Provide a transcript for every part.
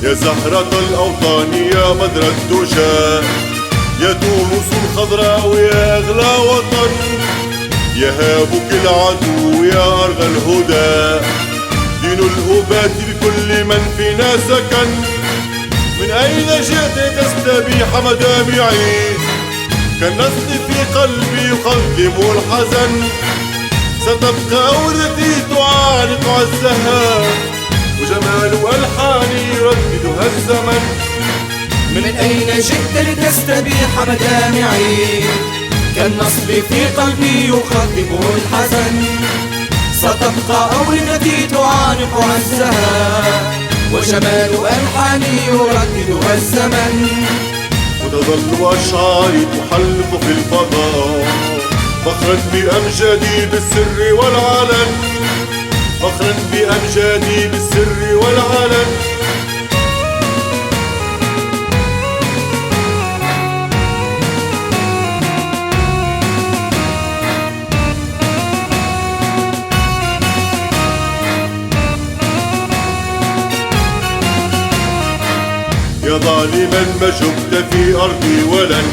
يا زهرة الأوطان يا بدر الدجى، يا تونس الخضراء يا أغلى وطن، يا هابك العدو يا أرغى الهدى، دين الهبات لكل من فينا سكن. من أين جئت تستبيح مدامعي؟ كالنسل في قلبي يقدم الحزن، ستبقى أوردتي تعانق عزها، وجمال ألحاني يرددها الزمن. من أين جئت لتستبيح مدامعي؟ كالنصب في قلبي يخضبه الحزن، ستبقى أوردتي تعانق عزها، وجمال ألحاني يرددها الزمن. وتظل أشعاري تحلق في الفضاء، فخرا بأمجادي بالسر والعلن، فخرا بأمجادي بالسر والعلن. يا ظالما ما جبت في أرضي ولن،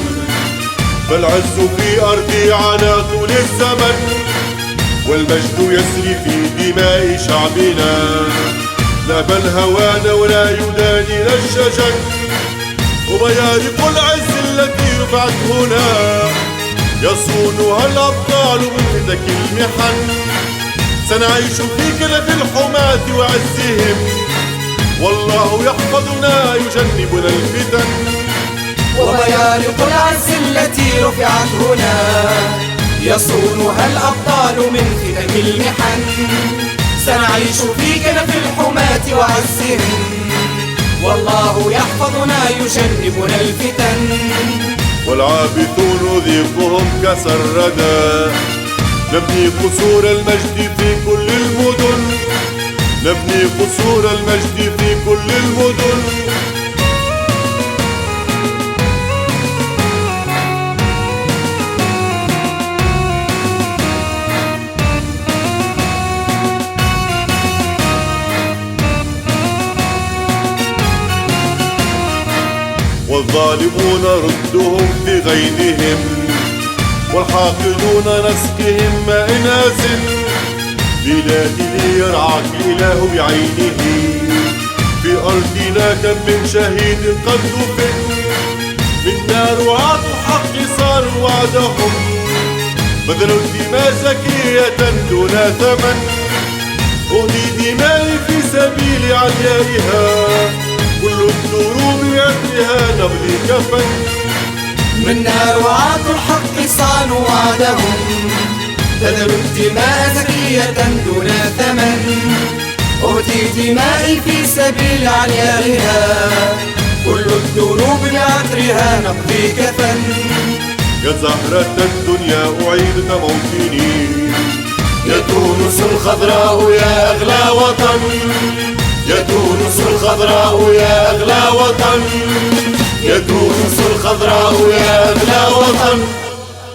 فالعز في أرضي على طول الزمن، والمجد يسري في دماء شعبنا، لا بل هوان ولا يداني لا الشجن. وبيارق العز التي رفعت هنا، يصونها الأبطال من فتك المحن، سنعيش في كنف الحماة وعزهم، والله يحفظنا يجنبنا الفتن. وبيارق العز التي رفعت هنا، يصونها الأبطال من فتك المحن، سنعيش في كنف الحماة وعزهم، والله يحفظنا يجنبنا الفتن. والعابثون ذيقهم كسر الردى، نبني قصور المجد في كل المدن، نبني قصور المجد في كل المدن. والظالمون ردهم في غيظهم، والحاقدون نسقهم ماء آسن. بلادي ليرعاك الإله بعينه، في أرضنا كم من شهيد قد دفن. منا رعاة الحق صاروا وعدهم، بذلوا الدماء زكية دون ثمن. أهدي دمائي في سبيل عليائها، كل الدروب بعدها نبذي كفن. منا رعاة الحق صانوا وعدهم، بذلوا الدماء زكية دون ثمن. أهدي دمائي في سبيل عليائها، كل الدروب بعطرها نقضي كفن. يا زهرة الدنيا أعيد موطني، يا تونس الخضراء يا أغلى وطن، يا تونس الخضراء يا أغلى وطن، يا تونس